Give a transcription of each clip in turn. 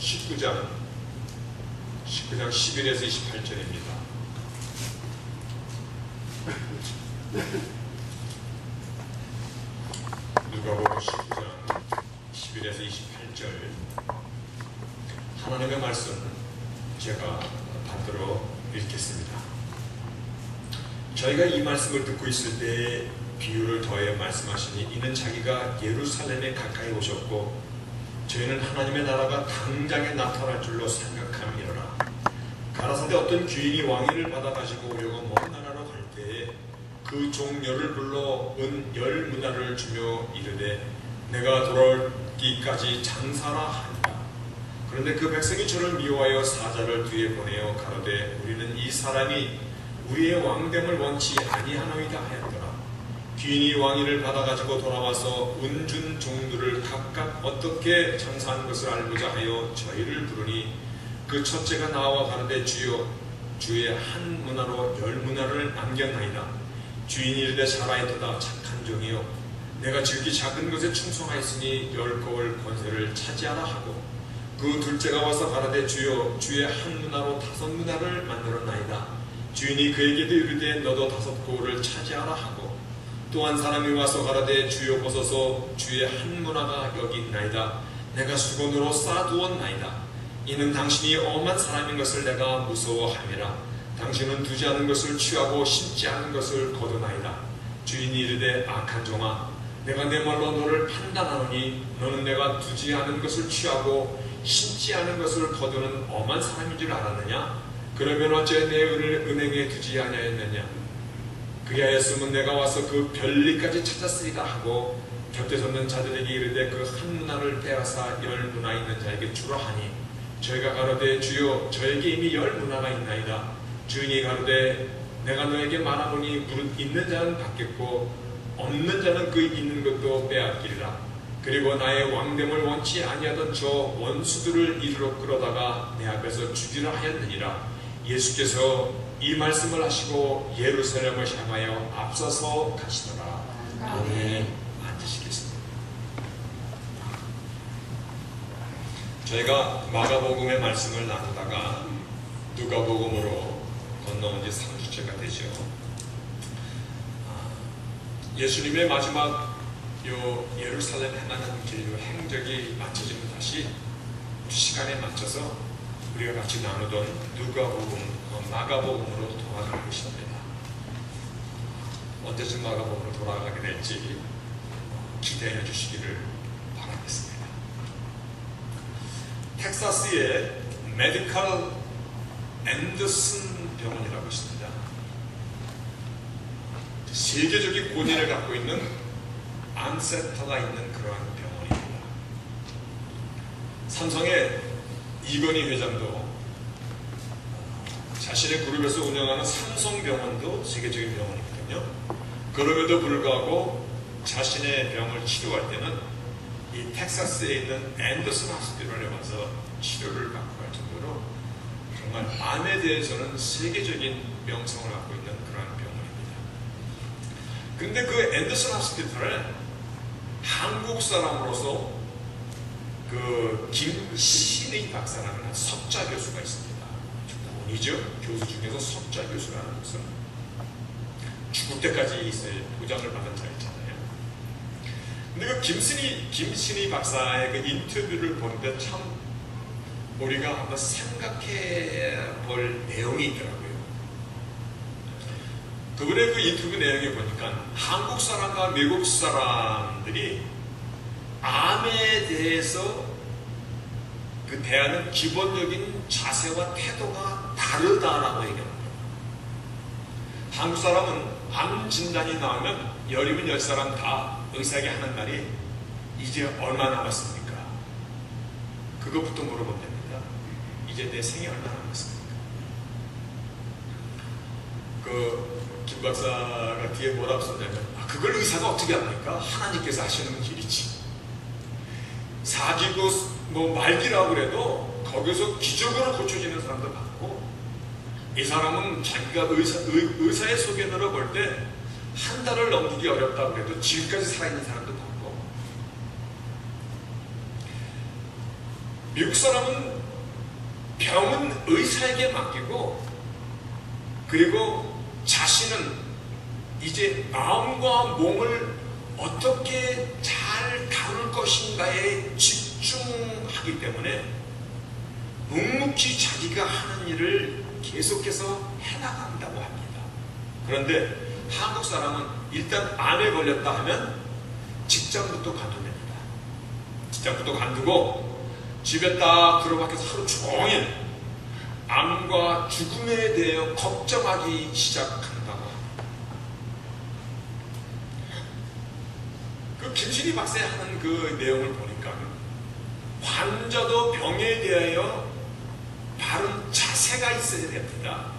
19장 11에서 28절입니다. 누가복음 19장 11에서 28절 하나님의 말씀 제가 받들어 읽겠습니다. 저희가 이 말씀을 듣고 있을 때 비유를 더해 말씀하시니 이는 자기가 예루살렘에 가까이 오셨고 저희는 하나님의 나라가 당장에 나타날 줄로 생각함이로라. 가라사대 어떤 귀인이 왕위를 받아가지고 오려고 먼 나라로 갈 때에 그 종녀를 불러 은 10문화를 주며 이르되 내가 돌아오기까지 장사라 하니라. 그런데 그 백성이 저를 미워하여 사자를 뒤에 보내어 가로되 우리는 이 사람이 우리의 왕됨을 원치 아니하노이다 하였더라. 귀인이 왕위를 받아가지고 돌아와서 은준 종들을 각각 어떻게 장사한 것을 알고자 하여 저희를 부르니 그 첫째가 나와 가로되 주여 주의 한 문화로 10문화를 남겼나이다. 주인이 이르되 잘하였도다 착한 종이여 내가 지극히 작은 것에 충성하였으니 10거울 권세를 차지하라 하고 그 둘째가 와서 가로되 주여 주의 한 문화로 5문화를 만들었나이다. 주인이 그에게도 이르되 너도 5거울을 차지하라 하고 또 한 사람이 와서 가로되 주여 보소서 주의 한 문화가 여기 있나이다. 내가 수건으로 쌓아두었나이다. 이는 당신이 엄한 사람인 것을 내가 무서워함이라. 당신은 두지 않은 것을 취하고 심지 않은 것을 거두나이다. 주인이 이르되 악한 종아 내가 내 말로 너를 판단하노니 너는 내가 두지 않은 것을 취하고 심지 않은 것을 거두는 엄한 사람인 줄 알았느냐? 그러면 어째 내 은을 은행에 두지 아니하였느냐? 그리하였으면 내가 와서 그 별리까지 찾았으리라 하고 곁에 섰는 자들에게 이르되 그 한 문화를 빼앗아 10문화 있는 자에게 주라 하니 저희가 가로되 주여 저에게 이미 10문화가 있나이다. 주인이 가로되 내가 너에게 말하노니 무릇 있는 자는 받겠고 없는 자는 그 있는 것도 빼앗기리라. 그리고 나의 왕됨을 원치 아니하던 저 원수들을 이리로 끌어다가 내 앞에서 죽이라 하였느니라. 예수께서 이 말씀을 하시고 예루살렘을 향하여 앞서서 가시더라. 아멘. 앉으시겠습니다. 저희가 마가복음의 말씀을 나누다가 누가복음으로 건너온 지 3주째가 되죠. 예수님의 마지막 예루살렘 행하는 길 행적이 마쳐지면 다시 시간에 맞춰서 우리가 같이 나누던 누가복음, 마가복음으로 돌아갈 것입니다. 언제쯤 마가복음으로 돌아가게 될지 기대해 주시기를 바라겠습니다. 텍사스의 메디컬 앤더슨 병원이라고 있습니다. 세계적인 권위를 갖고 있는 암센터가 있는 그러한 병원입니다. 삼성의 이건희 회장도 자신의 그룹에서 운영하는 삼성병원도 세계적인 병원이거든요. 그럼에도 불구하고 자신의 병을 치료할 때는 이 텍사스에 있는 앤더슨 하스피털에 와서 치료를 받고 갈 정도로 정말 암에 대해서는 세계적인 명성을 갖고 있는 그러한 병원입니다. 근데 그 앤더슨 하스피털에 한국 사람으로서 그 김신의 박사라는 석좌 교수가 있습니다. 군이죠. 교수 중에서 석좌 교수라는 것은 죽을 때까지 있을 보장을 받은 자였잖아요. 근데 그 김신의 박사의 그 인터뷰를 보는데 참 우리가 한번 생각해 볼 내용이 있더라고요. 그분의 그 인터뷰 내용에 보니까 한국 사람과 미국 사람들이 암에 대해서 그 대하는 기본적인 자세와 태도가 다르다라고 얘기합니다. 한국 사람은 암 진단이 나오면 열이면 10사람 다 의사에게 하는 말이 이제 얼마 남았습니까? 그것부터 물어본답니다. 이제 내 생이 얼마 남았습니까? 김 박사가 뒤에 뭐라고 썼냐면 그걸 의사가 어떻게 합니까? 하나님께서 하시는 일이지. 사기고 말기라고 그래도 거기서 기적으로 고쳐지는 사람도 많고 이 사람은 자기가 의사의 소견으로 볼 때 한 달을 넘기기 어렵다고 해도 지금까지 살아있는 사람도 많고 미국 사람은 병은 의사에게 맡기고 그리고 자신은 이제 마음과 몸을 어떻게 잘 다룰 것인가에 집중하기 때문에 묵묵히 자기가 하는 일을 계속해서 해나간다고 합니다. 그런데 한국 사람은 일단 암에 걸렸다 하면 직장부터 관두냅니다. 직장부터 관두고 집에 딱 들어박혀서 하루 종일 암과 죽음에 대해 걱정하기 시작한다고 합니다. 그 김신희 박사의 하는 그 내용을 보니까 환자도 병에 대하여 바른 자세가 있어야 됩니다.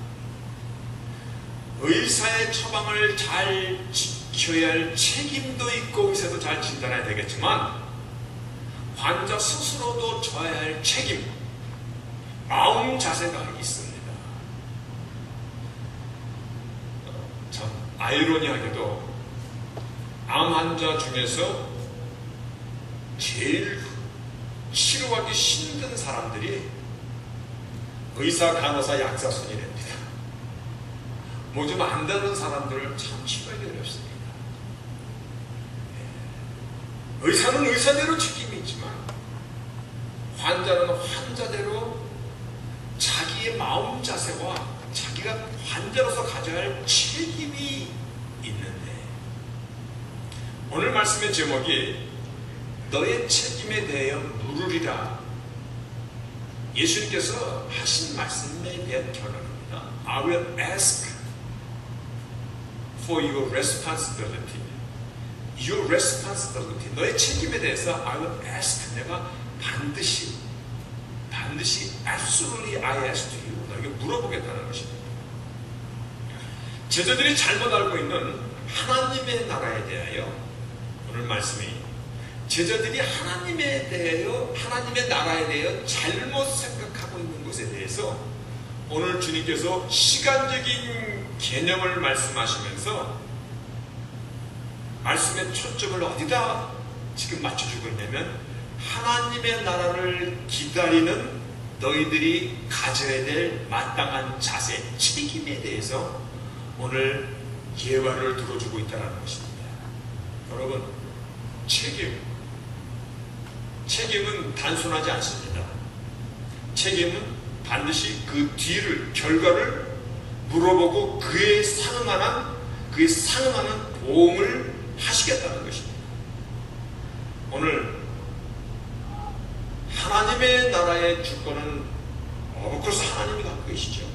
의사의 처방을 잘 지켜야 할 책임도 있고 의사도 잘 진단해야 되겠지만 환자 스스로도 져야 할 책임, 마음 자세가 있습니다. 참 아이러니하게도 암 환자 중에서 제일 치료하기 힘든 사람들이 의사, 간호사, 약사 순이랍니다. 뭐 좀 안다는 사람들을 참 치료하기 어렵습니다. 의사는 의사대로 책임이 있지만 환자는 환자대로 자기의 마음 자세와 자기가 환자로서 가져야 할 책임이 있는데 오늘 말씀의 제목이 너의 책임에 대하여 물으리라. 예수님께서 하신 말씀에 대한 결론입니다. I will ask for your responsibility. Your responsibility. 너의 책임에 대해서 I will ask. 내가 반드시 absolutely I ask to you. 너에게 물어보겠다는 것입니다. 제자들이 잘못 알고 있는 하나님의 나라에 대하여 오늘 말씀이 제자들이 하나님에 대하여 하나님의 나라에 대하여 잘못 생각하고 있는 것에 대해서 오늘 주님께서 시간적인 개념을 말씀하시면서 말씀의 초점을 어디다 지금 맞춰주고 있냐면 하나님의 나라를 기다리는 너희들이 가져야 될 마땅한 자세, 책임에 대해서 오늘 예화를 들어주고 있다는 것입니다. 여러분, 책임은 단순하지 않습니다. 책임은 반드시 그 뒤를, 결과를 물어보고 그에 상응하는 보험을 하시겠다는 것입니다. 오늘 하나님의 나라의 주권은 오브코스 하나님이 갖고 계시죠.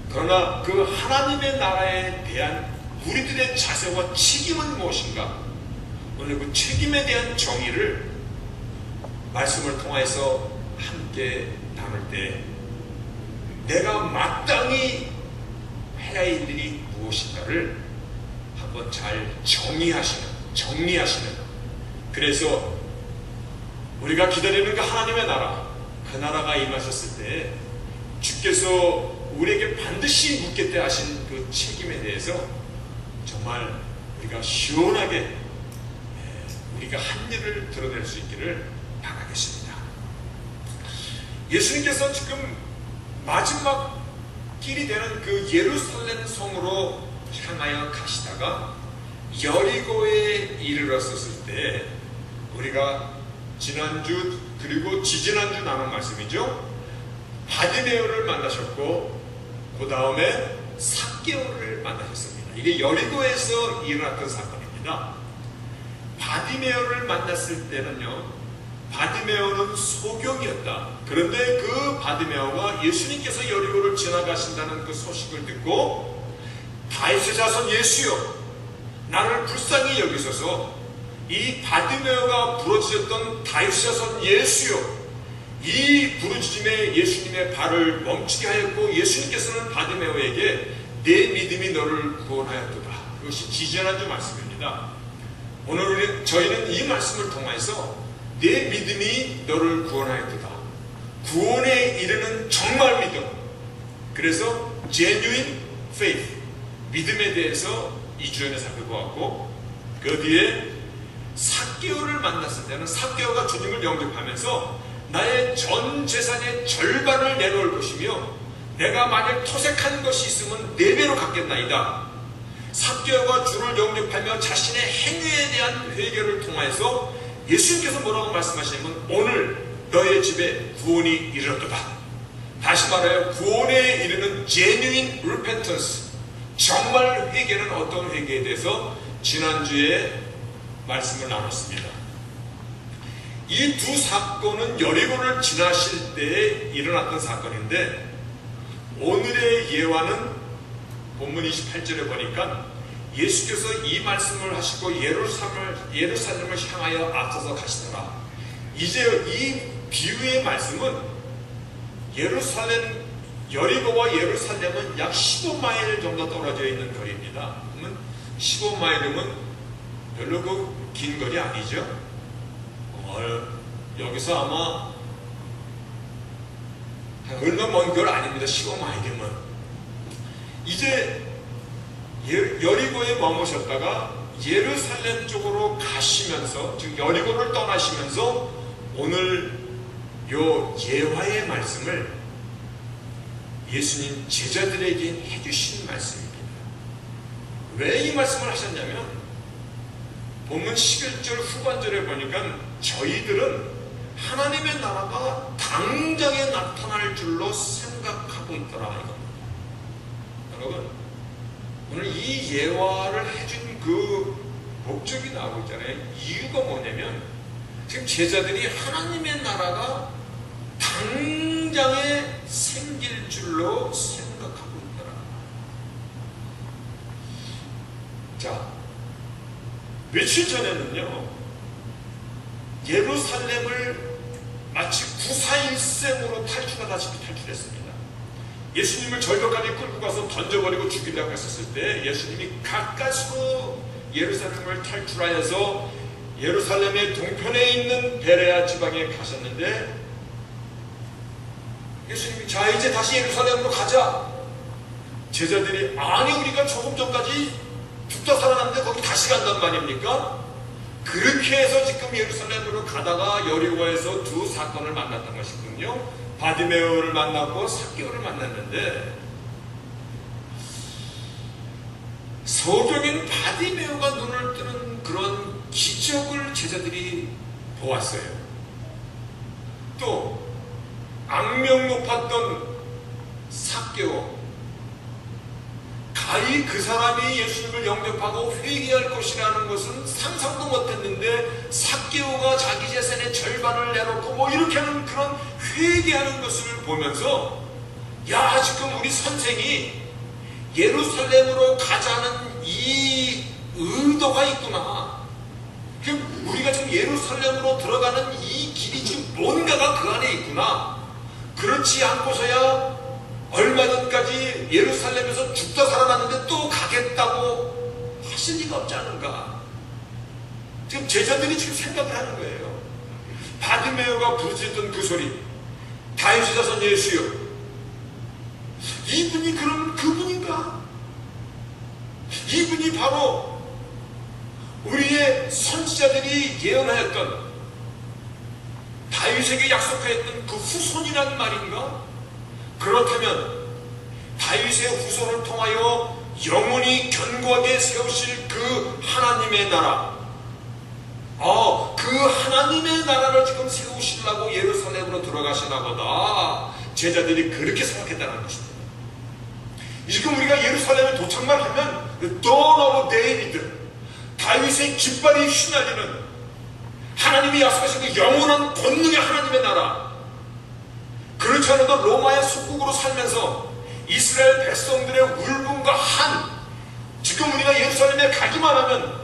그러나 그 하나님의 나라에 대한 우리들의 자세와 책임은 무엇인가? 오늘 그 책임에 대한 정의를 말씀을 통해서 함께 나눌 때 내가 마땅히 해야 할 일이 무엇인가를 한번 잘 정리하시는 그래서 우리가 기다리는 그 하나님의 나라, 그 나라가 임하셨을 때 주께서 우리에게 반드시 묻겠다 하신 그 책임에 대해서 정말 우리가 시원하게 우리가 한 일을 드러낼 수 있기를 바라겠습니다. 예수님께서 지금 마지막 길이 되는 그 예루살렘 성으로 향하여 가시다가 여리고에 이르렀었을 때 우리가 지난주 그리고 지지난주 나눈 말씀이죠. 바디메오를 만나셨고 그 다음에 삭개오를 만나셨습니다. 이게 여리고에서 일어났던 사건입니다. 바디메오를 만났을 때는요, 바디메오는 소경이었다. 그런데 그 바디메오가 예수님께서 여리고를 지나가신다는 그 소식을 듣고 다윗의 자손 예수여, 나를 불쌍히 여기소서. 이 바디메오가 부르짖었던 다윗의 자손 예수여, 이 부르짖음에 예수님의 발을 멈추게 하였고 예수님께서는 바디메오에게 내 믿음이 너를 구원하였도다. 그것이 지지난주 말씀입니다. 오늘 저희는 이 말씀을 통해서 내 믿음이 너를 구원하였도다. 구원에 이르는 정말 믿음. 그래서 genuine faith, 믿음에 대해서 2주년에 살펴보았고, 그 뒤에 삭개오를 만났을 때는 삭개오가 주님을 영접하면서 나의 전 재산의 절반을 내놓을 것이며 내가 만약 토색한 것이 있으면 4배로 갚겠나이다. 삭개오가 주를 영접하며 자신의 행위에 대한 회개를 통해서 예수님께서 뭐라고 말씀하시냐면 오늘 너의 집에 구원이 이르렀도다. 다시 말하여 구원에 이르는 genuine repentance, 정말 회개는 어떤 회개에 대해서 지난주에 말씀을 나눴습니다. 이 두 사건은 여리고를 지나실 때에 일어났던 사건인데 오늘의 예화는 본문 28절에 보니까 예수께서 이 말씀을 하시고 예루살렘을 향하여 앞서서 가시더라. 이제 이 비유의 말씀은 여리고와 예루살렘은 약 15마일 정도 떨어져 있는 거리입니다. 그러면 15마일이면 별로 그 긴 거리 아니죠? 여기서 아마 얼마 먼 걸 아닙니다. 15마일이면. 이제 여리고에 머무셨다가 예루살렘 쪽으로 가시면서, 즉 여리고를 떠나시면서 오늘 요 예화의 말씀을 예수님 제자들에게 해주신 말씀입니다. 왜 이 말씀을 하셨냐면 본문 11절 후반절에 보니까 저희들은 하나님의 나라가 당장에 나타날 줄로 생각하고 있더라 이겁니다. 여러분, 오늘 이 예화를 해준 그 목적이 나오고 있잖아요. 이유가 뭐냐면 지금 제자들이 하나님의 나라가 당장에 생길 줄로 생각하고 있더라. 자, 며칠 전에는요, 예루살렘을 마치 구사일생으로 탈출하다시피 탈출했습니다. 예수님을 절벽까지 끌고 가서 던져버리고 죽이려고 했었을 때 예수님이 가까스로 예루살렘을 탈출하여서 예루살렘의 동편에 있는 베레아 지방에 가셨는데 예수님이 자 이제 다시 예루살렘으로 가자. 제자들이 아니 우리가 조금 전까지 죽다 살아났는데 거기 다시 간단 말입니까? 그렇게 해서 지금 예루살렘으로 가다가 여리고에서 두 사건을 만났던 것이군요. 바디메오를 만났고 삭개오를 만났는데 소경인 바디메오가 눈을 뜨는 그런 기적을 제자들이 보았어요. 또 악명 높았던 삭개오, 가히 그 사람이 예수님을 영접하고 회개할 것이라는 것은 상상도 못했는데 삭개오가 자기 재산의 절반을 내놓고 뭐 이렇게 하는 그런 회개하는 것을 보면서 야 지금 우리 선생이 예루살렘으로 가자는 이 의도가 있구나. 예루살렘으로 들어가는 이 길이 지금 뭔가가 그 안에 있구나. 그렇지 않고서야 얼마 전까지 예루살렘에서 죽다 살아났는데 또 가겠다고 하실 리가 없지 않은가. 지금 제자들이 지금 생각을 하는 거예요. 바디메오가 부르짖던 그 소리, 다윗의 자손 예수여, 이분이 그럼 그분인가? 이분이 바로 우리의 선지자들이 예언하였던, 다윗에게 약속하였던 그 후손이란 말인가? 그렇다면 다윗의 후손을 통하여 영원히 견고하게 세우실 그 하나님의 나라, 그 하나님의 나라를 지금 세우시려고 예루살렘으로 들어가시나 보다, 제자들이 그렇게 생각했다는 것입니다. 지금 우리가 예루살렘에 도착만 하면 The Dawn of David, 다윗의 깃발이 휘날리는 하나님이 약속하신 그 영원한 권능의 하나님의 나라, 그렇지 않아도 로마의 속국으로 살면서 이스라엘 백성들의 울분과 지금 우리가 예루살렘에 가기만 하면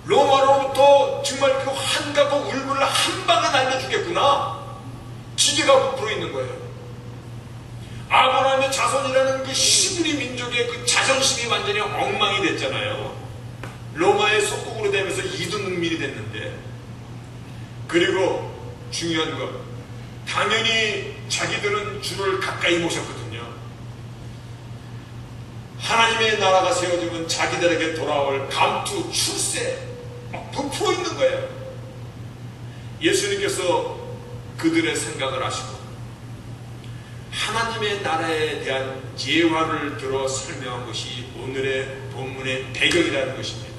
로마로부터 정말 그 한과 그 울분을 한 방에 날려주겠구나, 기대가 부풀어 있는 거예요. 아브라함의 자손이라는 그 히브리 민족의 그 자존심이 완전히 엉망이 됐잖아요. 로마의 속국으로 되면서 이두문밀이 됐는데, 그리고 중요한 것, 당연히 자기들은 주를 가까이 모셨거든요. 하나님의 나라가 세워지면 자기들에게 돌아올 감투, 출세 막 부풀어 있는 거예요. 예수님께서 그들의 생각을 아시고 하나님의 나라에 대한 예화를 들어 설명한 것이 오늘의 본문의 배경이라는 것입니다.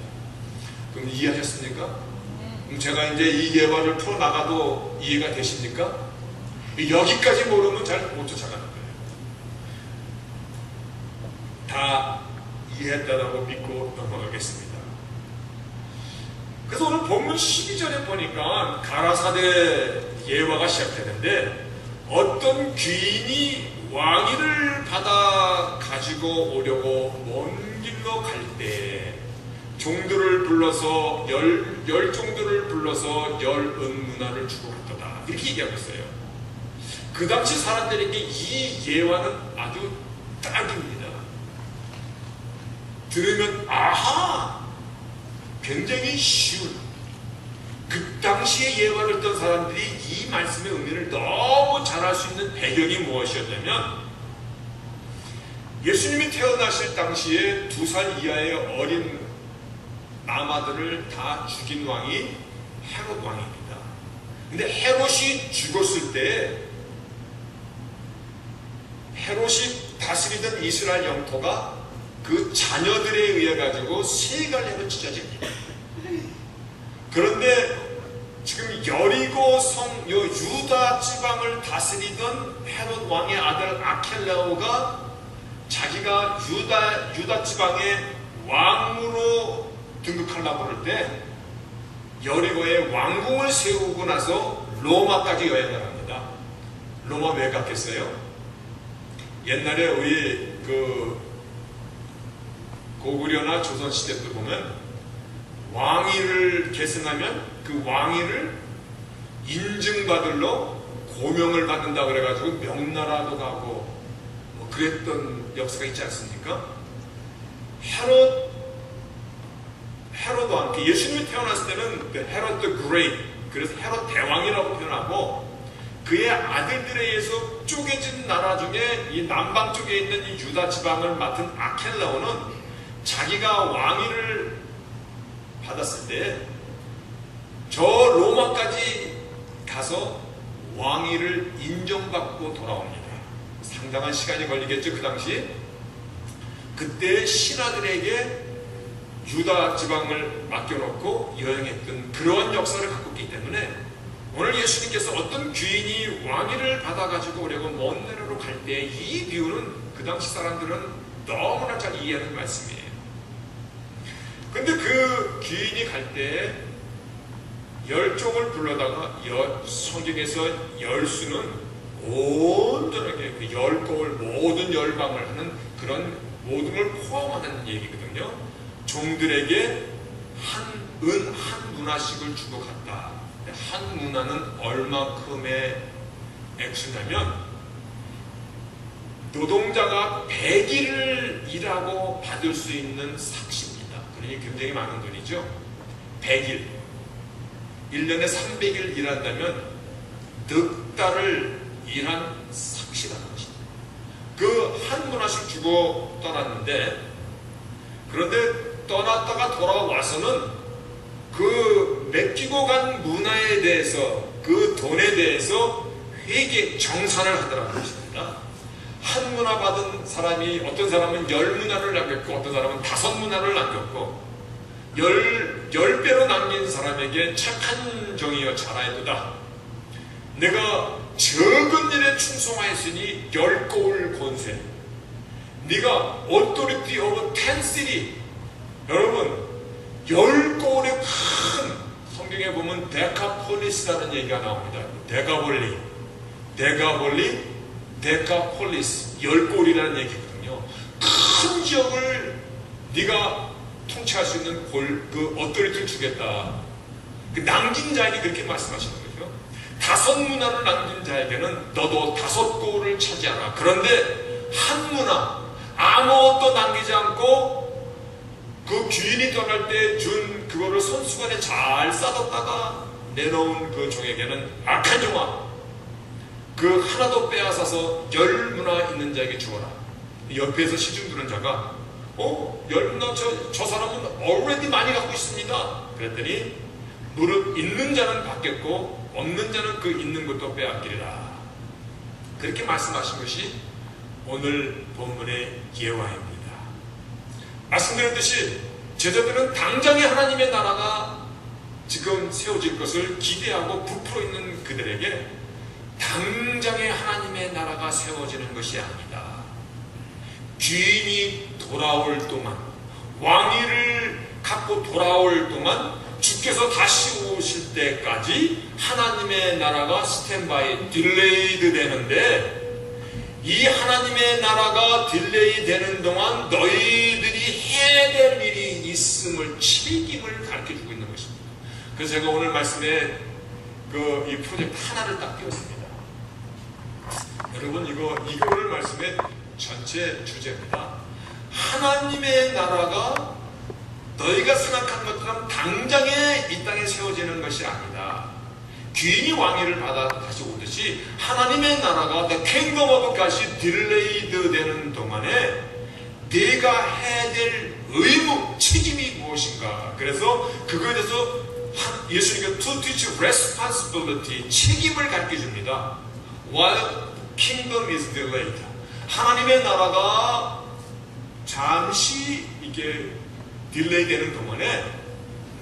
그럼 이해하셨습니까? 그럼 제가 이제 이 예화를 풀어나가도 이해가 되십니까? 여기까지 모르면 잘 못 쫓아가는 거예요. 다 이해했다고 믿고 넘어가겠습니다. 그래서 오늘 본문 12절에 보니까 가라사대 예화가 시작되는데, 어떤 귀인이 왕위를 받아 가지고 오려고 먼 길로 갈 때 종들을 불러서 열 종들을 불러서 10은문화를 주고 갔다, 이렇게 얘기하고 있어요. 그 당시 사람들에게 이 예화는 아주 딱입니다. 들으면 아하, 굉장히 쉬운, 그 당시에 예화를 듣던 사람들이 이 말씀의 의미를 너무 잘 알 수 있는 배경이 무엇이었냐면, 예수님이 태어나실 당시에 2살 이하의 어린 남아들을 다 죽인 왕이 헤롯 왕입니다. 근데 헤롯이 죽었을 때 헤롯이 다스리던 이스라엘 영토가 그 자녀들에 의해 가지고 세 갈래로 찢어집니다. 그런데 지금 여리고 성, 유다 지방을 다스리던 헤롯 왕의 아들 아켈라오가 자기가 유다 지방의 왕으로 등극하려고 그럴 때 여리고에 왕궁을 세우고 나서 로마까지 여행을 합니다. 로마 왜 갔겠어요? 옛날에 우리 고구려나 조선시대 때 보면 왕위를 계승하면 그 왕위를 인증받으러 고명을 받는다 그래가지고 명나라도 가고 뭐 그랬던 역사가 있지 않습니까? 헤롯 왕, 예수님이 태어났을 때는 헤롯 the Great, 그래서 헤롯 대왕이라고 표현하고, 그의 아들들에 의해서 쪼개진 나라 중에 이 남방 쪽에 있는 이 유다 지방을 맡은 아켈라오는 자기가 왕위를 받았을 때 저 로마까지 가서 왕위를 인정받고 돌아옵니다. 상당한 시간이 걸리겠죠, 그 당시. 그때 신하들에게 유다 지방을 맡겨놓고 여행했던 그러한 역사를 갖고 있기 때문에 오늘 예수님께서 어떤 귀인이 왕위를 받아가지고 오려고 먼 나라로 갈 때 이 비유는 그 당시 사람들은 너무나 잘 이해하는 말씀이에요. 근데 그 귀인이 갈 때 10종을 불러다가 성경에서 열수는 온전하게 그 10곡을 모든 열방을 하는 그런 모든 걸 포함하는 얘기거든요. 종들에게 한 문화씩을 주고 갔다. 한 문화는 얼마큼의 액수냐면 노동자가 100일을 일하고 받을 수 있는 삭시입니다. 그러니 굉장히 많은 돈이죠. 100일 1년에 300일 일한다면 넉 달을 일한 삭시라는 것입니다. 그 한 문화씩 주고 떠났는데, 그런데 떠났다가 돌아와서는 그 맡기고 간 문화에 대해서, 그 돈에 대해서 회계 정산을 하더라는 것입니다. 한 문화 받은 사람이, 어떤 사람은 10문화를 남겼고 어떤 사람은 5문화를 남겼고, 10배로 남긴 사람에게 착한 종이여 잘하였도다. 내가 적은 일에 충성하였으니 10고을 권세. 네가 authority of 10 city. 여러분 10고을의 큰, 성경에 보면 데카폴리스라는 얘기가 나옵니다. 데카폴리스 10고을이라는 얘기거든요. 큰 지역을 네가 통치할 수 있는 그 authority를 주겠다. 그 남긴 자에게 그렇게 말씀하시는 거죠. 5문화를 남긴 자에게는 너도 5고을을 차지하라. 그런데 한 문화 아무것도 남기지 않고 그 주인이 떠날 때 준 그거를 손수건에 잘 싸뒀다가 내놓은 그 종에게는 악한 종아, 그 하나도 빼앗아서 10문화 있는 자에게 주어라. 옆에서 시중 두는 자가 10문화 저 사람은 already 많이 갖고 있습니다. 그랬더니 무릇 있는 자는 받겠고 없는 자는 그 있는 것도 빼앗기리라. 그렇게 말씀하신 것이 오늘 본문의 예화입니다. 말씀드렸듯이 제자들은 당장에 하나님의 나라가 지금 세워질 것을 기대하고 부풀어 있는 그들에게 당장에 하나님의 나라가 세워지는 것이 아니다. 주인이 돌아올 동안, 왕위를 갖고 돌아올 동안, 주께서 다시 오실 때까지 하나님의 나라가 스탠바이, 딜레이드 되는데, 이 하나님의 나라가 딜레이 되는 동안 너희들이 해야 될 일이 있음을, 책임을 가르쳐주고 있는 것입니다. 그래서 제가 오늘 말씀에 이 프로젝트 하나를 딱 띄웠습니다. 여러분, 이거 오늘 말씀의 전체 주제입니다. 하나님의 나라가 너희가 생각한 것처럼 당장에 이 땅에 세워지는 것이 아니다. 귀인이 왕위를 받아 다시 오듯이 하나님의 나라가 The Kingdom of God이 딜레이드 되는 동안에 네가 해야 될 의무, 책임이 무엇인가. 그래서 그거에 대해서 예수님께서 to teach responsibility, 책임을 가르쳐줍니다. While kingdom is delayed, 하나님의 나라가 잠시 이게 딜레이 되는 동안에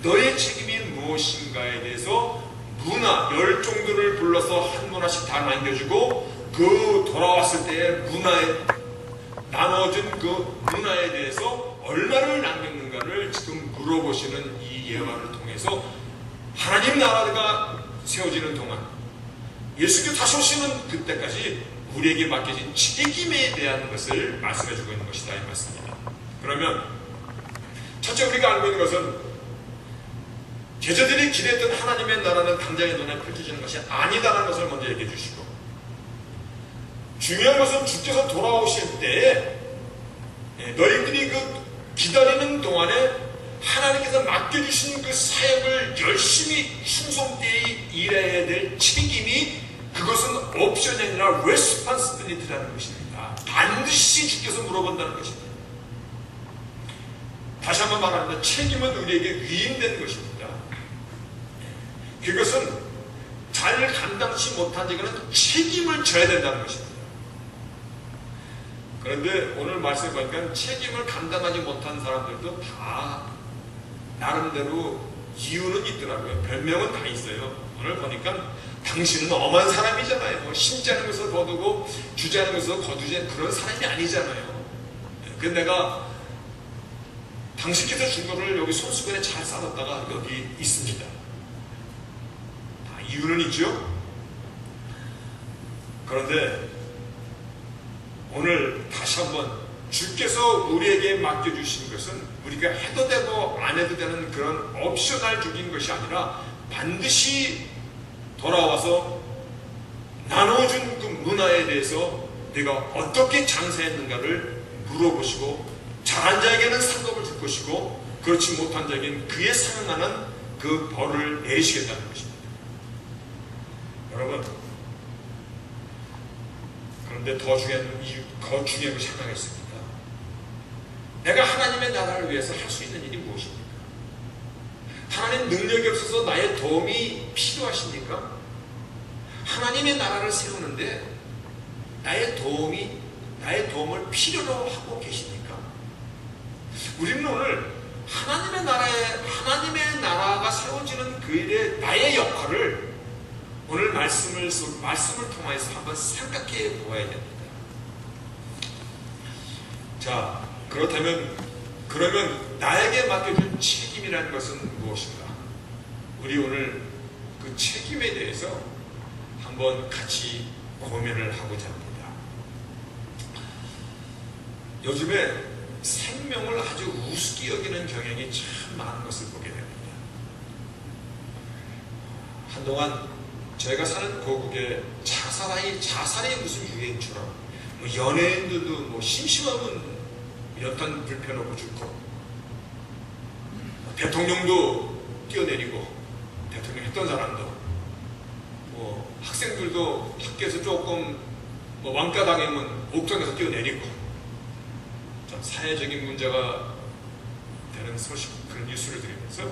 너의 책임이 무엇인가에 대해서 문화 10종들을 불러서 한 문화씩 다 남겨주고, 그 돌아왔을 때의 문화에 나눠진 그 문화에 대해서 얼마를 남겼는가를 지금 물어보시는 이 예화를 통해서 하나님 나라가 세워지는 동안, 예수께서 다시 오시는 그때까지 우리에게 맡겨진 책임에 대한 것을 말씀해주고 있는 것이다, 이 말씀입니다. 그러면 첫째 우리가 알고 있는 것은, 제자들이 기대했던 하나님의 나라는 당장의 눈에 펼쳐지는 것이 아니다라는 것을 먼저 얘기해 주시고, 중요한 것은 주께서 돌아오실 때에 너희들이 그 기다리는 동안에 하나님께서 맡겨주신 그 사역을 열심히 충성되이 일해야 될 책임이, 그것은 옵션이 아니라 레스폰시빌리티라는 것입니다. 반드시 주께서 물어본다는 것입니다. 다시 한번 말합니다. 책임은 우리에게 위임된 것입니다. 그것은 잘 감당치 못한 자에게는 책임을 져야 된다는 것입니다. 그런데 오늘 말씀해 보니까 책임을 감당하지 못한 사람들도 다 나름대로 이유는 있더라고요. 별명은 다 있어요. 오늘 보니까 당신은 엄한 사람이잖아요. 심지 않은 것을 거두고 주지 않은 것을 거두지, 그런 사람이 아니잖아요. 근데 내가 당신께서 준 거를 여기 손수건에 잘 싸뒀다가 여기 있습니다. 다 이유는 있죠. 그런데 오늘 다시 한번 주께서 우리에게 맡겨주신 것은 우리가 해도 되고 안 해도 되는 그런 옵셔널 적인 것이 아니라 반드시 돌아와서 나눠준 그 문화에 대해서 내가 어떻게 장사했는가를 물어보시고, 잘한 자에게는 상급을 줄 것이고 그렇지 못한 자에게는 그에 상응하는 그 벌을 내리시겠다는 것입니다. 여러분, 그런데 더 중요한 것이 하나가 있습니다. 내가 하나님의 나라를 위해서 할 수 있는 일이 무엇입니까? 하나님 능력이 없어서 나의 도움이 필요하십니까? 하나님의 나라를 세우는데 나의 도움을 필요로 하고 계십니까? 우리는 오늘 하나님의 나라가 세워지는 그 일에 나의 역할을 오늘 말씀을 통해서 한번 생각해 보아야 됩니다. 자, 그러면 나에게 맡겨준 책임이라는 것은 무엇인가? 우리 오늘 그 책임에 대해서 한번 같이 고민을 하고자 합니다. 요즘에 생명을 아주 우습게 여기는 경향이 참 많은 것을 보게 됩니다. 한동안 저희가 사는 고국에 자살이 무슨 유행처럼 연예인들도 심심하면 연탄 불 펴놓고 죽고, 대통령도 뛰어내리고, 대통령 했던 사람도, 학생들도 학교에서 조금 왕따 당하면 옥상에서 뛰어내리고, 좀 사회적인 문제가 되는 소식, 그런 뉴스를 들으면서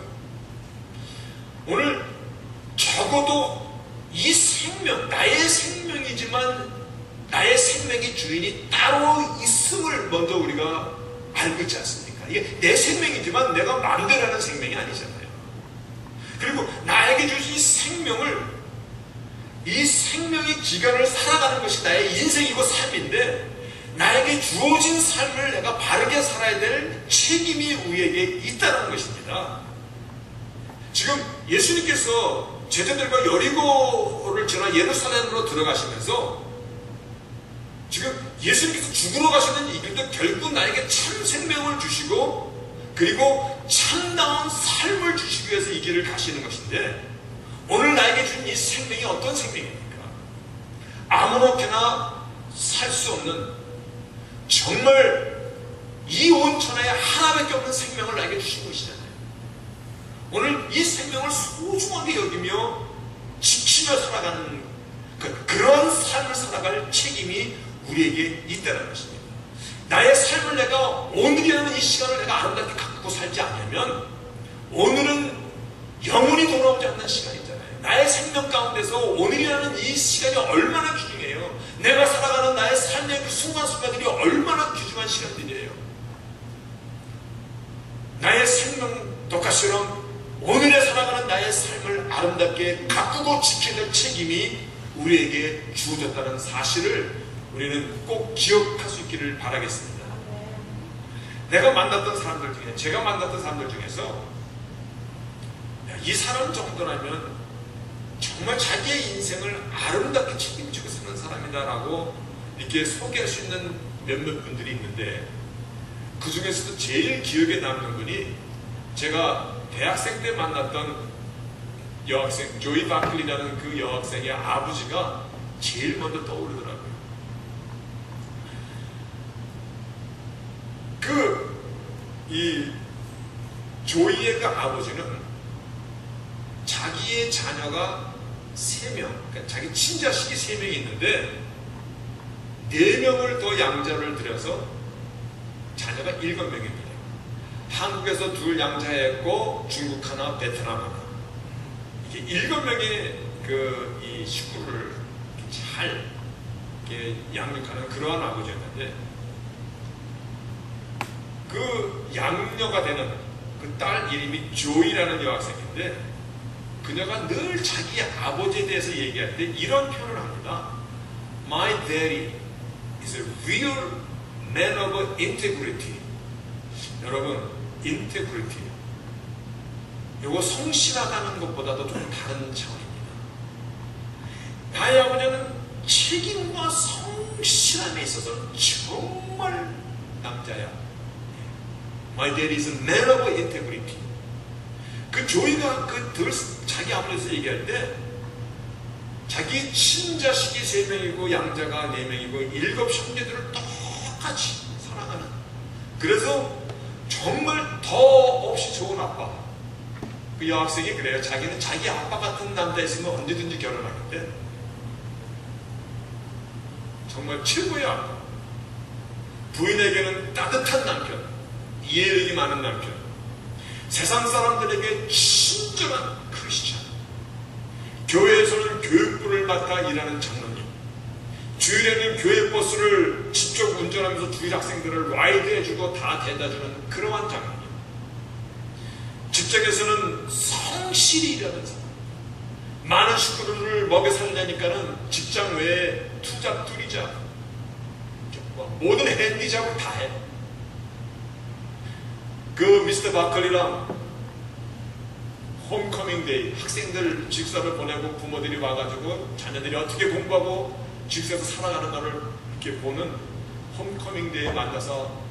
오늘 적어도 이 생명, 나의 생명이지만 나의 생명의 주인이 따로 있음을 먼저 우리가 알고 있지 않습니까? 이게 내 생명이지만 내가 마음대로 하는 생명이 아니잖아요. 그리고 나에게 주신 이 생명의 기간을 살아가는 것이 나의 인생이고 삶인데, 나에게 주어진 삶을 내가 바르게 살아야 될 책임이 우리에게 있다는 것입니다. 지금 예수님께서 제자들과 여리고를 지나 예루살렘으로 들어가시면서 지금 예수님께서 죽으러 가시는 이 길도 결국 나에게 참 생명을 주시고 그리고 참다운 삶을 주시기 위해서 이 길을 가시는 것인데, 오늘 나에게 준 이 생명이 어떤 생명입니까? 아무렇게나 살 수 없는, 정말 이 온 천하에 하나밖에 없는 생명을 나에게 주신 것이잖아요. 오늘 이 생명을 소중하게 여기며 지키며 살아가는 그런 삶을 살아갈 책임이 우리에게 있다는 것입니다. 나의 삶을 내가 오늘이라는 이 시간을 내가 아름답게 가꾸고 살지 않으면 오늘은 영원히 돌아오지 않는 시간이잖아요. 나의 생명 가운데서 오늘이라는 이 시간이 얼마나 귀중해요. 내가 살아가는 나의 삶의 그 순간순간들이 얼마나 귀중한 시간들이에요. 나의 생명 똑같이처럼 오늘에 살아가는 나의 삶을 아름답게 가꾸고 지켜야 될 책임이 우리에게 주어졌다는 사실을 우리는 꼭 기억할 수 있기를 바라겠습니다. 제가 만났던 사람들 중에서 이 사람 정도라면 정말 자기의 인생을 아름답게 책임지고 사는 사람이다라고 이렇게 소개할 수 있는 몇몇 분들이 있는데, 그 중에서도 제일 기억에 남는 분이 제가 대학생 때 만났던 여학생, 조이 바클리라는 그 여학생의 아버지가 제일 먼저 떠오르더라고요. 이 조이의 그 아버지는 자기의 자녀가 3명, 그러니까 자기 친자식이 3명이 있는데 4명을 더 양자를 들여서 자녀가 7명입니다. 한국에서 2 양자했고 중국 하나, 베트남 하나. 이게 7명의 이 식구를 잘 양육하는 그러한 아버지였는데, 그 양녀가 되는 그 딸 이름이 조이라는 여학생인데, 그녀가 늘 자기 아버지에 대해서 얘기할 때 이런 표현을 합니다. My daddy is a real man of integrity. 여러분, integrity, 이거 성실하다는 것보다도 좀 다른 차원입니다. 나의 아버지는 책임과 성실함에 있어서 정말 남자야. My dad is a man of integrity. 그 조이가 자기 자기 아버지에서 얘기할 때 자기 친자식이 3명이고 양자가 4명이고 7 형제들을 똑같이 사랑하는, 그래서 정말 더 없이 좋은 아빠. 그 여학생이 그래요. 자기는 자기 아빠 같은 남자 있으면 언제든지 결혼하는데 정말 최고의 아빠. 부인에게는 따뜻한 남편, 이해력이 많은 남편, 세상 사람들에게 친절한 크리스찬, 교회에서는 교육부를 맡아 일하는 장로님, 주일에는 교회 버스를 직접 운전하면서 주일 학생들을 라이드해주고 다 대다주는 그러한 장로님, 직장에서는 성실히 일하는 사람, 많은 식구들을 먹여 살려니까는 직장 외에 투잡 뚜리잡 모든 핸디 잡을 다 해. 그 미스터 바클리랑 홈커밍 데이, 학생들 직사를 보내고 부모들이 와가지고 자녀들이 어떻게 공부하고 직사에서 살아가는 거를 이렇게 보는 홈커밍 데이에 만나서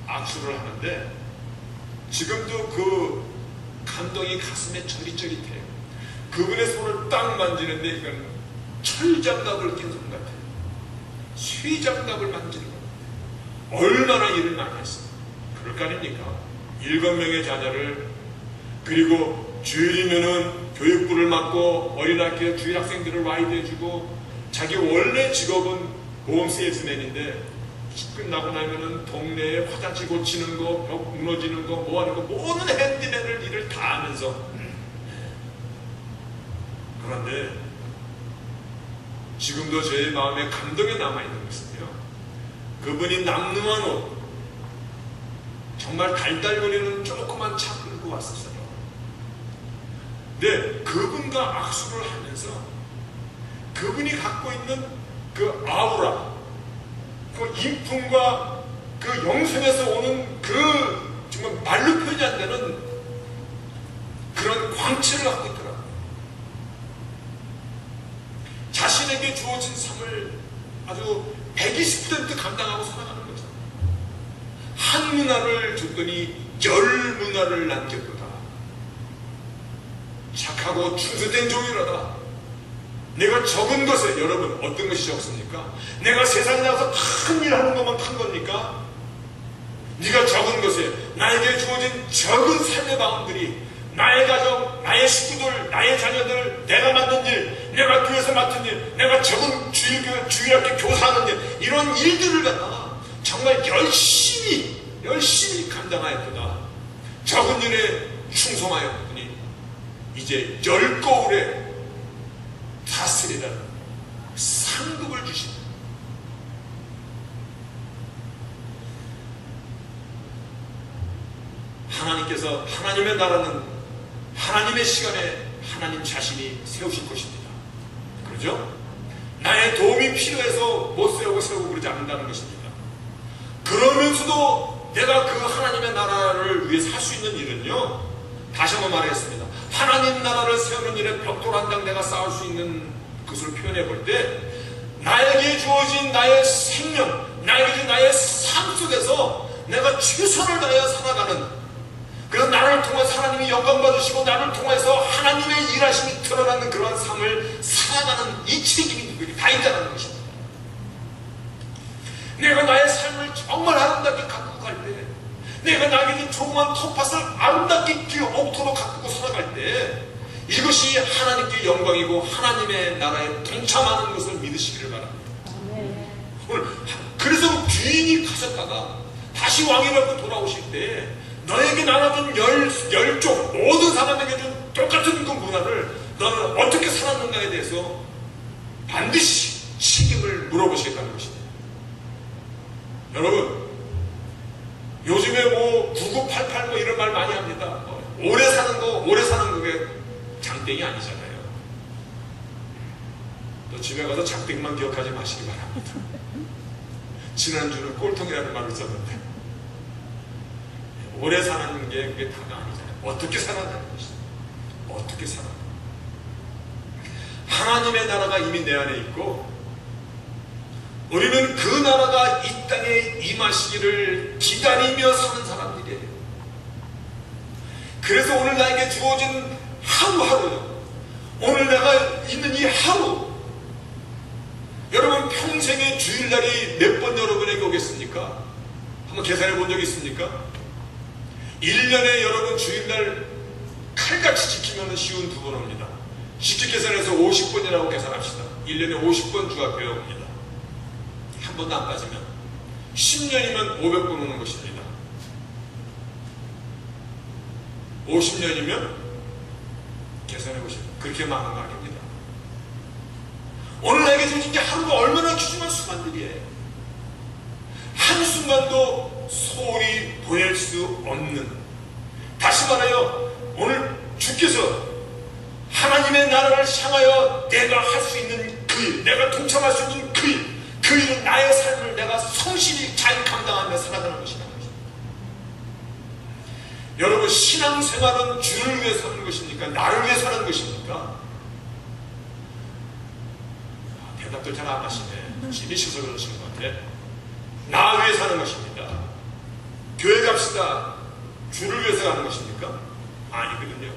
악수를 하는데 지금도 그 감동이 가슴에 저릿저릿해요. 그분의 손을 딱 만지는데 이건 철장갑을 낀 손 같아요. 쇠장갑을 만지는 것 같아요. 얼마나 일을 많이 했어요. 그럴 거 아닙니까? 7명의 자녀를, 그리고 주일이면은 교육부를 맡고 어린학교 주일 학생들을 라이드해주고, 자기 원래 직업은 보험 세일스맨인데 끝나고 나면은 동네에 화장실 고치는 거, 벽 무너지는 거, 뭐 하는 거, 모든 핸디맨을 일을 다 하면서, 그런데 지금도 제 마음에 감동이 남아있는 것은요, 그분이 남루한 옷, 정말 달달거리는 조그만 차 끌고 왔었어요. 근데 그분과 악수를 하면서 그분이 갖고 있는 그 아우라, 그 인품과 그 영성에서 오는 그 정말 말로 표현이 안 되는 그런 광채를 갖고 있더라고요. 자신에게 주어진 삶을 아주 120% 감당하고 살아가는 거죠. 한 문화를 줬더니 10문화를 남겼도다. 착하고 충성된 종이로다. 내가 적은 것에, 여러분 어떤 것이 적습니까? 내가 세상에 나가서 큰 일 하는 것만 큰 겁니까? 네가 적은 것에, 나에게 주어진 적은 삶의 마음들이, 나의 가정, 나의 식구들, 나의 자녀들, 내가 만든 일, 내가 교회에서 맡은 일, 내가 적은 주일학교 교사하는 일, 이런 일들을 갖다가 정말 열심히 감당하였구나. 적은 일에 충성하였더니 이제 10거울에 다스리라는 상급을 주신다. 하나님께서, 하나님의 나라는 하나님의 시간에 하나님 자신이 세우실 것입니다. 그렇죠? 나의 도움이 필요해서 못 세우고 그러지 않는다는 것입니다. 그러면서도 내가 그 하나님의 나라를 위해서 할 수 있는 일은요, 다시 한번 말하겠습니다. 하나님 나라를 세우는 일에 벽돌 한 장 내가 쌓을 수 있는 것을 표현해 볼 때, 나에게 주어진 나의 생명, 나에게 주어진 나의 삶 속에서 내가 최선을 다해 살아가는, 그래서 나를 통해서 하나님이 영광 받으시고 나를 통해서 하나님의 일하심이 드러나는 그러한 삶을 살아가는 이 책임이 누구에게 다 있다는 것입니다. 내가 나의 삶을 정말 아름답게 가꾸고 갈 때, 내가 나에게 준 조그만 텃밭을 아름답게 옥토로 가꾸고 살아갈 때, 이것이 하나님께 영광이고 하나님의 나라에 동참하는 것을 믿으시기를 바랍니다. 오늘 그래서 주인이 가셨다가 다시 왕이 되고 돌아오실 때, 너에게 나눠준 열족 모든 사람에게 준 똑같은 그 문화를 너는 어떻게 살았는가에 대해서 반드시 책임을 물어보시겠다는 것입니다. 여러분, 요즘에 뭐 9988 뭐 이런 말 많이 합니다. 오래 사는 그게 장땡이 아니잖아요. 또 집에 가서 장땡만 기억하지 마시기 바랍니다. 지난주는 꼴통이라는 말을 썼는데, 오래 사는 게 그게 다가 아니잖아요. 어떻게 살아가는 것이죠. 어떻게 살아. 하나님의 나라가 이미 내 안에 있고, 우리는 그 나라가 이 땅에 임하시기를 기다리며 사는 사람들이에요. 그래서 오늘 나에게 주어진 하루하루요, 있는 이 하루, 여러분 평생의 주일날이 몇 번 여러분에게 오겠습니까? 한번 계산해 본 적 있습니까? 1년에 여러분 주일날 칼같이 지키면 쉬운 2번 옵니다. 쉽게 계산해서 50번이라고 계산합시다. 1년에 50번 주합교회 옵니다. 한 번도 안 빠지면 10년이면 500번 오는 것입니다. 50년이면 계산해 보시면 그렇게 많은 거 아닙니다. 오늘 나에게 주어진 게 하루가 얼마나 귀중한 순간들이에요. 한순간도 소홀히 보낼 수 없는, 다시 말하여 오늘 주께서 하나님의 나라를 향하여 내가 할 수 있는 그 일, 내가 동참할 수 있는 그 일, 그 일은 나의 삶을 내가 성실히 잘 감당하며 살아가는 것이다. 여러분 신앙생활은 주를 위해 사는 것입니까? 나를 위해 사는 것입니까? 대답도 잘 안 하시네. 지리셔서 그러시는 것 같아. 나 위해 사는 것입니다. 교회 갑시다. 주를 위해서 가는 것입니까? 아니거든요.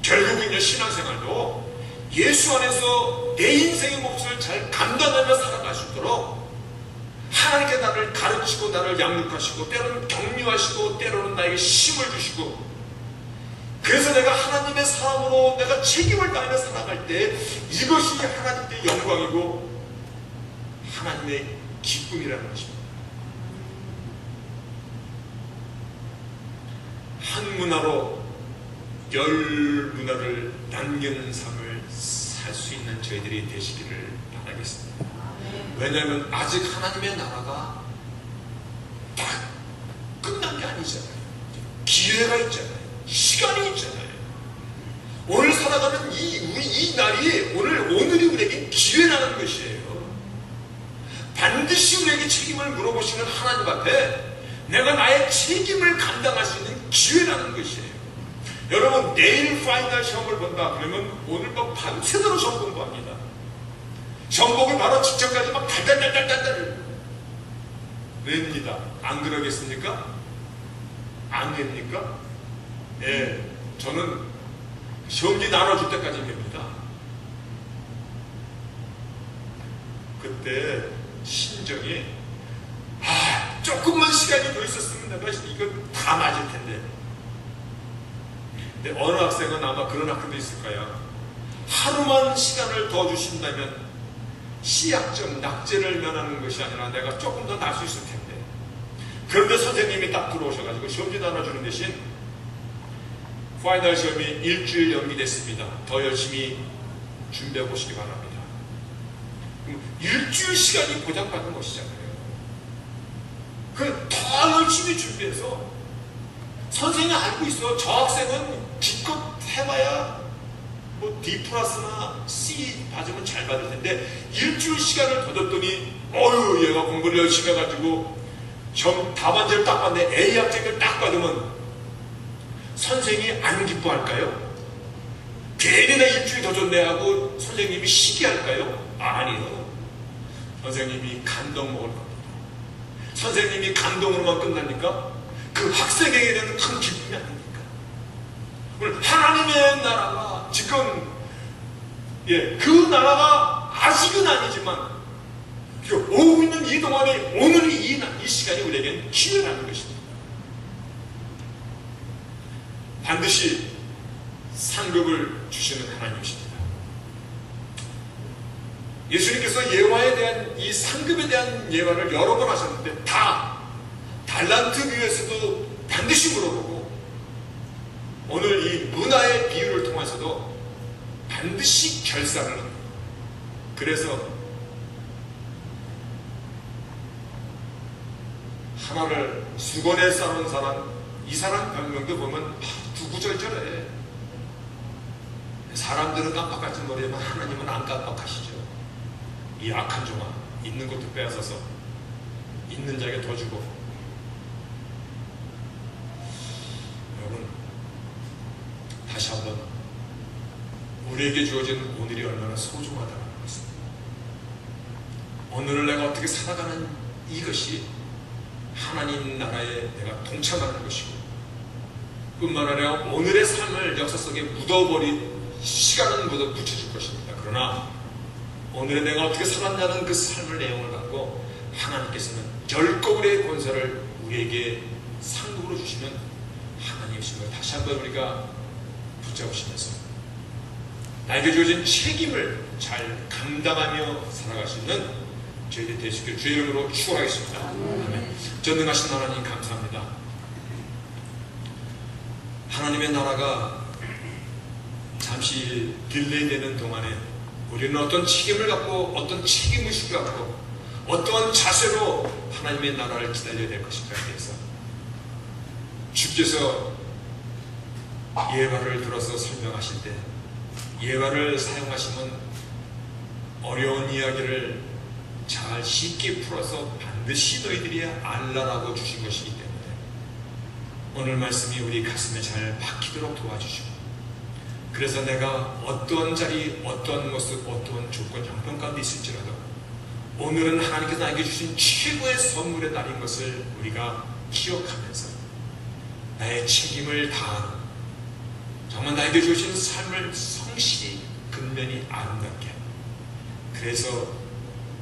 결국은요, 신앙생활도 예수 안에서 내 인생의 몫을 잘 감당하며 살아갈 수 있도록 하나님께 나를 가르치고 나를 양육하시고 때로는 격려하시고 때로는 나에게 힘을 주시고, 그래서 내가 하나님의 사람으로 내가 책임을 다하며 살아갈 때 이것이 하나님께 영광이고 하나님의 기쁨이라는 것입니다. 한 문화로 열 문화를 남기는 삶을 살 수 있는 저희들이 되시기를 바라겠습니다. 왜냐하면 아직 하나님의 나라가 다 끝난 게 아니잖아요. 기회가 있잖아요. 시간이 있잖아요. 오늘 살아가는 이 날이 오늘이 우리에게 기회라는 것이에요. 반드시 우리에게 책임을 물어보시는 하나님 앞에 내가 나의 책임을 감당할 수 있는 기회라는 것이에요. 여러분 내일 파이널 시험을 본다 그러면 오늘 막 밤새도록 시험 공부합니다. 시험 보고 바로 직전까지 막 달달달달달달 냅니다. 안 그러겠습니까? 안 됩니까? 예, 저는 시험지 나눠줄 때까지 됩니다. 그때 심정이 조금만 시간이 더 있었으면 내가 이거 다 맞을 텐데. 근데 어느 학생은 아마 그런 학생도 있을 거예요. 하루만 시간을 더 주신다면 시약점, 낙제를 면하는 것이 아니라 내가 조금 더 나을 수 있을 텐데. 그런데 선생님이 딱 들어오셔가지고 시험지 나눠주는 대신 파이널 시험이 일주일 연기됐습니다. 더 열심히 준비해 보시기 바랍니다. 그럼 일주일 시간이 보장받는 것이잖아요. 더 열심히 준비해서 선생님이 알고 있어. 저 학생은 기껏 해봐야 뭐 D 플러스나 C 받으면 잘 받을 텐데 일주일 시간을 더 줬더니 얘가 공부를 열심히 해가지고 답안지를 딱 봤는데 A 학생을 딱 받으면 선생님이 안 기뻐할까요? 괜히 나 일주일 더 줬네 하고 선생님이 시기할까요? 아니요. 선생님이 감동 먹을 겁니다. 선생님이 감동으로만 끝납니까? 그 학생에게는 큰 기쁨이 아닙니까? 오늘 하나님의 나라가 지금 그 나라가 아직은 아니지만 오고 있는 이 동안에 오늘이 이 시간이 우리에겐 기회라는 것입니다. 반드시 상급을 주시는 하나님이십니다. 예수님께서 예화에 대한 이 상급에 대한 예화를 여러 번 하셨는데 다 달란트 비유에서도 반드시 물어보고 오늘 이 문화의 비유를 통해서도 반드시 결산을 합니다. 그래서 하나를 수건에 싸놓은 사람, 이 사람 변명도 보면 구구절절해. 사람들은 깜빡할지 모르지만 하나님은 안 깜빡하시죠. 이 악한 종아 있는 것도 빼앗아서 있는 자에게 더 주고. 여러분 다시 한번 우리에게 주어진 오늘이 얼마나 소중하다는 것을, 오늘을 내가 어떻게 살아가는 이것이 하나님 나라에 내가 동참하는 것이고 뿐만 아니라 오늘의 삶을 역사 속에 묻어버리시고 시간은 묻어 붙여줄 것입니다. 그러나 오늘의 내가 어떻게 살았냐는 그 삶의 내용을 갖고 하나님께서는 결코 우리의 권세를 우리에게 상급으로 주시는 하나님이심을 다시 한번 우리가 붙잡으시면서 나에게 주어진 책임을 잘 감당하며 살아갈 수 있는 저희들 되시길 주의 이름으로 축원하겠습니다. 아멘. 전능하신 하나님 감사합니다. 하나님의 나라가 잠시 딜레이되는 동안에 우리는 어떤 책임을 갖고 어떤 책임의식을 갖고 어떠한 자세로 하나님의 나라를 기다려야 될 것인가에 대해서 주께서 예화를 들어서 설명하실 때 예화를 사용하시면 어려운 이야기를 잘 쉽게 풀어서 반드시 너희들이 알라라고 주신 것이기 때문에 오늘 말씀이 우리 가슴에 잘 박히도록 도와주시고 그래서 내가 어떠한 자리, 어떠한 모습, 어떠한 조건, 형편 가운데 있을지라도 오늘은 하나님께서 나에게 주신 최고의 선물의 날인 것을 우리가 기억하면서 나의 책임을 다하는 정말 나에게 주신 삶을 성실히 근면히 아름답게 그래서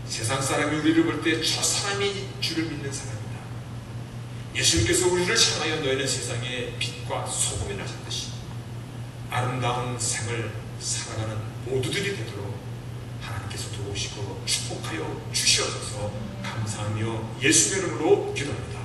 세상 사람이 우리를 볼 때 저 사람이 주를 믿는 사람이다. 예수님께서 우리를 향하여 너희는 세상의 빛과 소금이라 하셨듯이 아름다운 생을 살아가는 모두들이 되도록 하나님께서 도우시고 축복하여 주시옵소서 감사하며 예수의 이름으로 기도합니다.